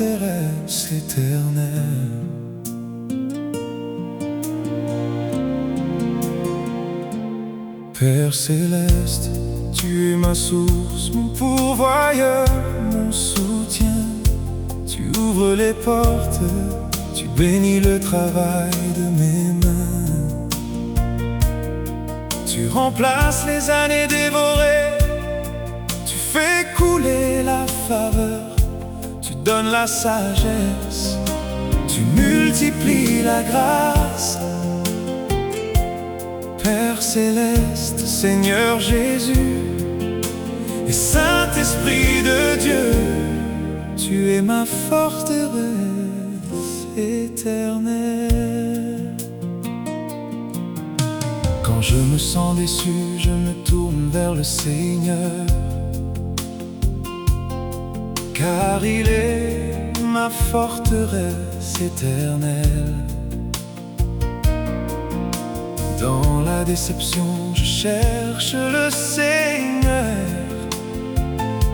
forteresse éternelle. Père céleste, tu es ma source, mon pourvoyeur, mon soutien. Tu ouvres les portes, tu bénis le travail de mes mains. Tu remplaces les années dévorées, tu fais couler la faveur, tu donnes la sagesse, tu multiplies la grâce. Père céleste, Seigneur Jésus et Saint-Esprit de Dieu, tu es ma forteresse éternelle. Quand je me sens déçu, je me tourne vers le Seigneur, car il est ma forteresse éternelle. Dans la déception, je cherche le Seigneur,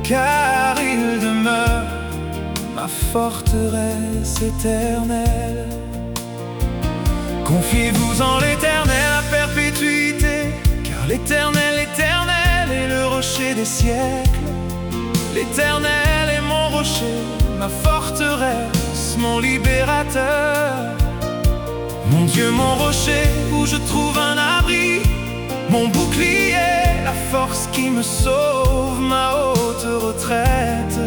car il demeure ma forteresse éternelle. Confiez-vous en l'Éternel à perpétuité, car l'Éternel, l'Éternel est le rocher des siècles. L'Éternel est mon rocher, ma forteresse, mon libérateur. Mon Dieu, mon rocher, où je trouve un abri, mon bouclier, la force qui me sauve, ma haute retraite.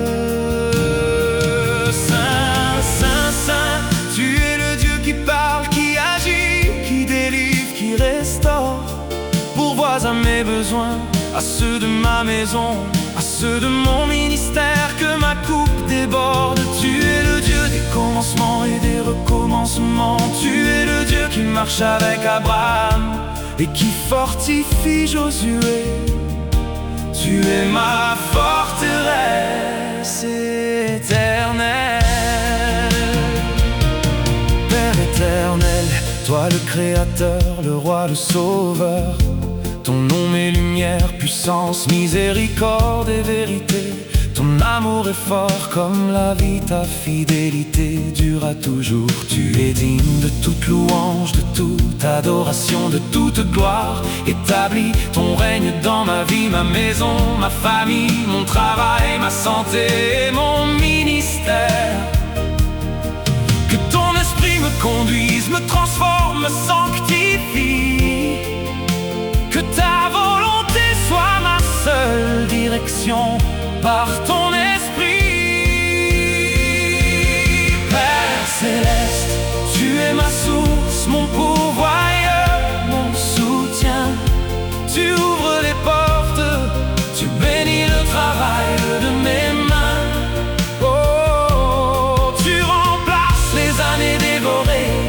Saint, Saint, Saint, tu es le Dieu qui parle, qui agit, qui délivre, qui restaure. Pourvois à mes besoins, à ceux de ma maison, à ceux de mon ministère, que ma coupe déborde. Tu es le Dieu des commencements et des recommencements. Tu es le Dieu qui marche avec Abraham et qui fortifie Josué. Tu es ma forteresse éternelle. Père éternel, toi le Créateur, le Roi, le Sauveur, ton nom est lumière, puissance, miséricorde et vérité. Ton amour est fort comme la vie, ta fidélité dure à toujours. Tu es digne de toute louange, de toute adoration, de toute gloire. Établis ton règne dans ma vie, ma maison, ma famille, mon travail, ma santé et mon ministère. Que ton esprit me conduise, me transforme, me sanctifie. Que ta volonté soit ma seule direction par ton esprit. Père céleste, tu es ma source, mon pourvoyeur, mon soutien. Tu ouvres les portes, tu bénis le travail de mes mains. Oh, tu remplaces les années dévorées,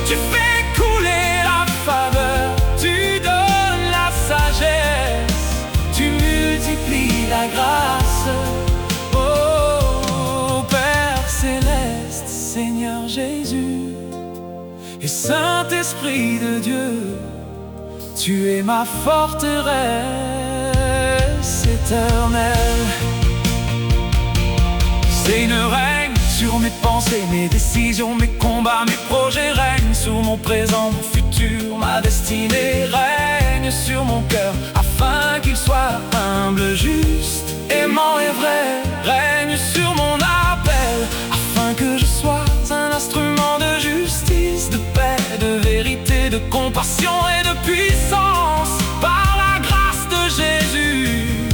tu fais couler la faveur, tu donnes la sagesse, tu multiplies la grâce. Oh, Père céleste, Seigneur Jésus et Saint-Esprit de Dieu, tu es ma forteresse éternelle. Seigneur, règne sur mes pensées, mes décisions, mes combats, mes projets. Règne sur mon présent, mon futur, ma destinée. Règne sur mon cœur, afin qu'il soit humble, juste, aimant et vrai. Règne sur mon appel, afin que je sois un instrument de justice, de paix, de vérité, de compassion et de puissance. Par la grâce de Jésus,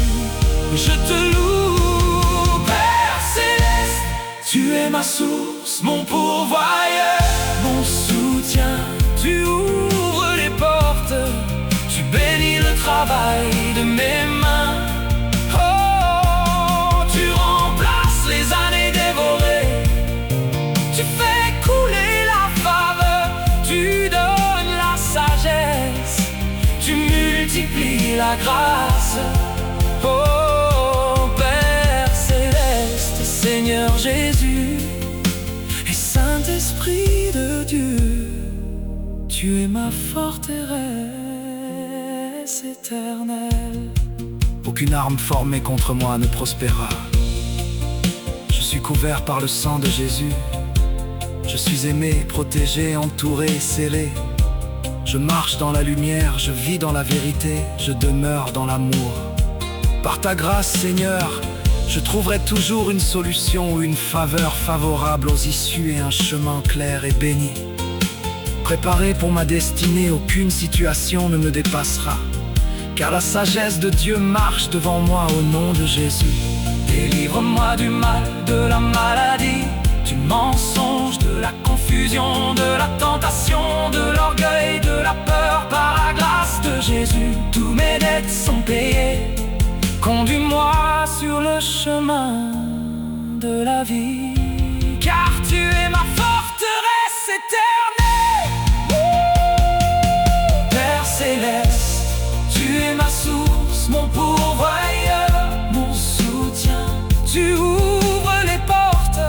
je te loue. Père céleste, tu es ma source, mon pourvoyeur, mon soutien. Tu ouvres les portes, tu bénis le travail de mes mains. Oh, tu remplaces les années dévorées, tu fais couler la faveur, tu donnes la sagesse, tu multiplies la grâce. Oh, Père céleste, Seigneur Jésus et Saint-Esprit de Dieu, tu es ma forteresse éternelle. Aucune arme formée contre moi ne prospérera. Je suis couvert par le sang de Jésus. Je suis aimé, protégé, entouré, scellé. Je marche dans la lumière, je vis dans la vérité, je demeure dans l'amour. Par ta grâce, Seigneur, je trouverai toujours une solution ou une faveur favorable aux issues et un chemin clair et béni. Préparé pour ma destinée, aucune situation ne me dépassera, car la sagesse de Dieu marche devant moi au nom de Jésus. Délivre-moi du mal, de la maladie, du mensonge, de la confusion, de la tentation, de l'orgueil, de la peur. Par la grâce de Jésus, tous mes dettes sont payées. Conduis-moi sur le chemin de la vie, car tu es ma forteresse éternelle. Père céleste, tu es ma source, mon pourvoyeur, mon soutien. Tu ouvres les portes,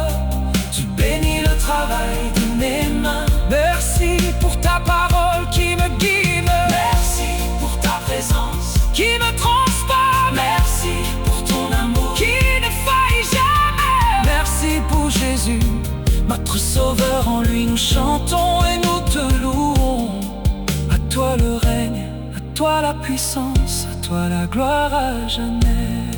tu bénis le travail de mes mains. Merci pour ta parole qui me guide. Merci pour ta présence qui me transforme. Merci pour ton amour qui ne faillit jamais. Merci pour Jésus, notre sauveur. En lui nous chantons et nous te louons. À toi le règne, à toi la puissance, à toi la gloire à jamais.